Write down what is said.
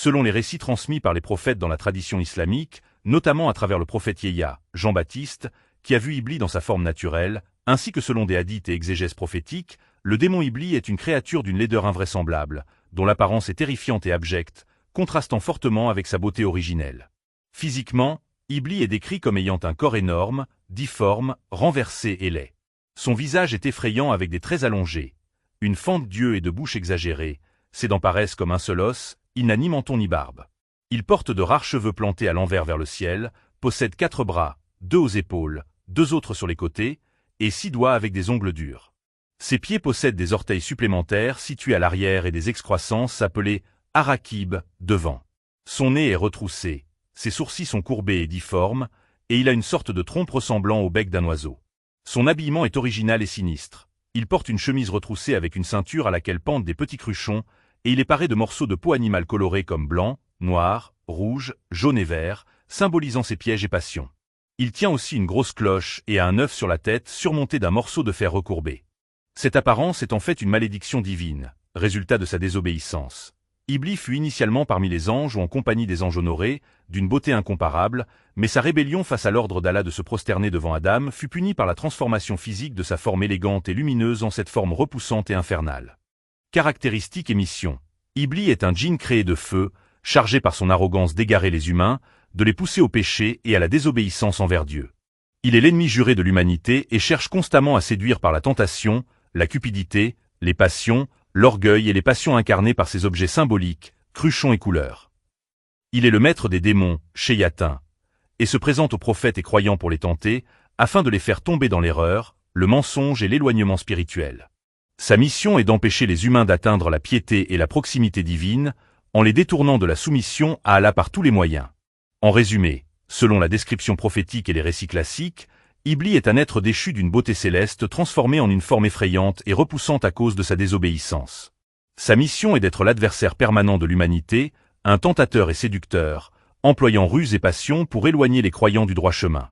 selon les récits transmis par les prophètes dans la tradition islamique, notamment à travers le prophète Yahya, Jean-Baptiste, qui a vu Iblis dans sa forme naturelle, ainsi que selon des hadiths et exégèses prophétiques, le démon Iblis est une créature d'une laideur invraisemblable, dont l'apparence est terrifiante et abjecte, contrastant fortement avec sa beauté originelle. Physiquement, Iblis est décrit comme ayant un corps énorme, difforme, renversé et laid. Son visage est effrayant avec des traits allongés, une fente d'yeux et de bouche exagérée, ses dents paraissent comme un seul os, il n'a ni menton ni barbe. Il porte de rares cheveux plantés à l'envers vers le ciel, possède 4 bras, 2 aux épaules, 2 autres sur les côtés, et 6 doigts avec des ongles durs. Ses pieds possèdent des orteils supplémentaires situés à l'arrière et des excroissances appelées arachibes devant. Son nez est retroussé, ses sourcils sont courbés et difformes, et il a une sorte de trompe ressemblant au bec d'un oiseau. Son habillement est original et sinistre. Il porte une chemise retroussée avec une ceinture à laquelle pendent des petits cruchons, et il est paré de morceaux de peau animale colorés comme blanc, noir, rouge, jaune et vert, symbolisant ses pièges et passions. Il tient aussi une grosse cloche et a un œuf sur la tête surmonté d'un morceau de fer recourbé. Cette apparence est en fait une malédiction divine, résultat de sa désobéissance. Iblis fut initialement parmi les anges ou en compagnie des anges honorés, d'une beauté incomparable, mais sa rébellion face à l'ordre d'Allah de se prosterner devant Adam fut punie par la transformation physique de sa forme élégante et lumineuse en cette forme repoussante et infernale. Caractéristiques et mission. Iblis est un djinn créé de feu, chargé par son arrogance d'égarer les humains, de les pousser au péché et à la désobéissance envers Dieu. Il est l'ennemi juré de l'humanité et cherche constamment à séduire par la tentation, la cupidité, les passions, l'orgueil et les passions incarnées par ces objets symboliques, cruchons et couleurs. Il est le maître des démons, Shayatin, et se présente aux prophètes et croyants pour les tenter, afin de les faire tomber dans l'erreur, le mensonge et l'éloignement spirituel. Sa mission est d'empêcher les humains d'atteindre la piété et la proximité divine, en les détournant de la soumission à Allah par tous les moyens. En résumé, selon la description prophétique et les récits classiques, Iblis est un être déchu d'une beauté céleste transformé en une forme effrayante et repoussante à cause de sa désobéissance. Sa mission est d'être l'adversaire permanent de l'humanité, un tentateur et séducteur, employant ruse et passion pour éloigner les croyants du droit chemin.